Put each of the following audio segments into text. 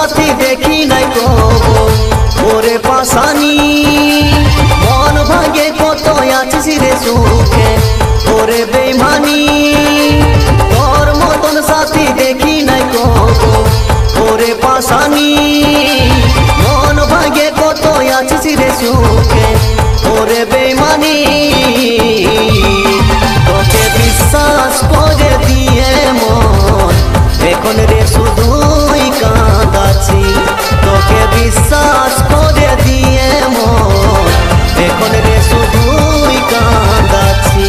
साथी देखी नहीं कबो ओरे पासानी मन भागे कत आছিস रे सुखे ओरे बेईमानी तोर मतन साथी देखी नहीं कबो ओरे पासानी मन भागे कत आছিস रे सुखे ओरे बेईमानी তোকে বিশ্বাস করে দিয়ে মন এখন রে শুধুই কাঁদাছি তোকে বিশ্বাস করে দিয়ে মন এখন রে শুধুই কাঁদাছি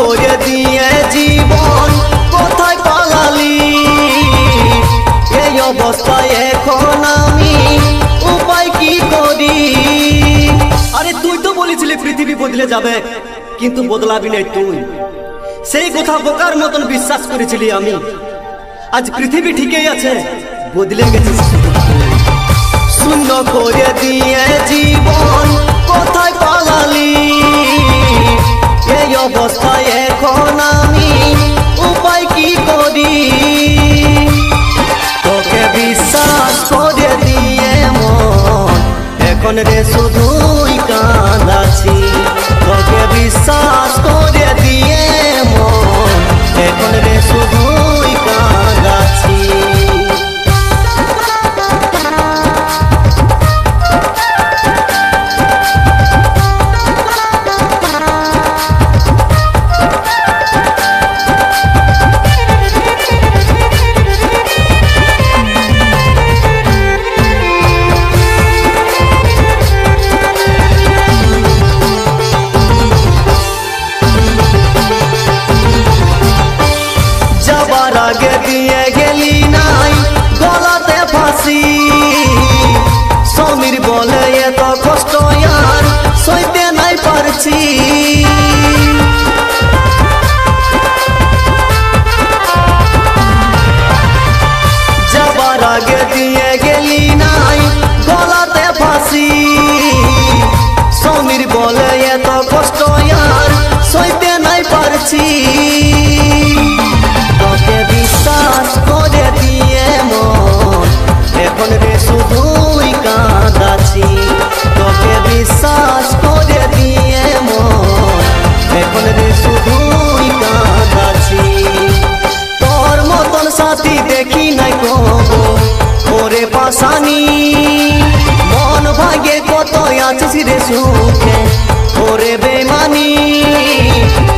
করে দিয়ে জীবন কোথায় পালালি এই অবস্থায় এখন আমি উপায় কি করি আরে তুই তো বলেছিলি পৃথিবী বদলে যাবে কিন্তু বদলাবি না তুই সেই কথা বোকার মতন বিশ্বাস করেছিলি আমি আজ পৃথিবী ঠিকই আছে বদলে গেছিস শূন্য করে দিয়ে জীবন কোথায় পালালি এই অবস্থায় এখন আমি উপায় কি করি তোকে বিশ্বাস করে দিয়ে মন এখন রে শুধুই কাঁদাছি তোকে বিশ্বাস করে দিয়ে মন এখন রে শুধুই কাঁদাছি আগে দিয়ে গেলি নাই গলাতে ফাঁসি সমীর বলে এত কষ্ট আর সইতে নাই পারছি যাবার আগে দিয়ে গেলি নাই গলাতে ফাঁসি সমীর বলে এত কষ্ট আর সইতে নাই পারছি তোকে বিশ্বাস করে দিয়ে মন এখন রে শুধুই কাঁদাছি তোকে বিশ্বাস করে দিয়ে মন এখন রে শুধুই কাঁদাছি তোর মতন সাথী দেখি নাই কবো ওরে পাশানি মন ভাগে কত আছিস রে সুখে ওরে বেমানি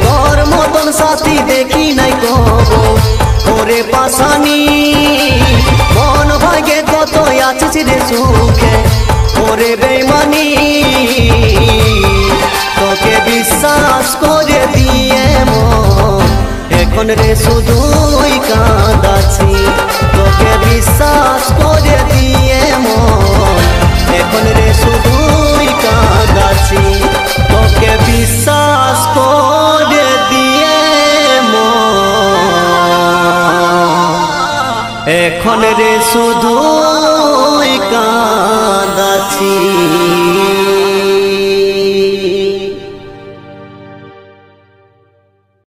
তোর মতন সাথী দেখি নাই কবো ওরে পাশানি মন ভাগে কত আছিস রে সুখে ওরে বেমানি তোকে বিশ্বাস করে দিয়ে মন এখন রে শুধুই কাঁদাছি তোকে বিশ্বাস করে দিয়ে মন এখন রে শুধুই কাঁদাছি তোকে বিশ্বাস করে দিয়ে এখন রে শুধুই কাঁদাছি।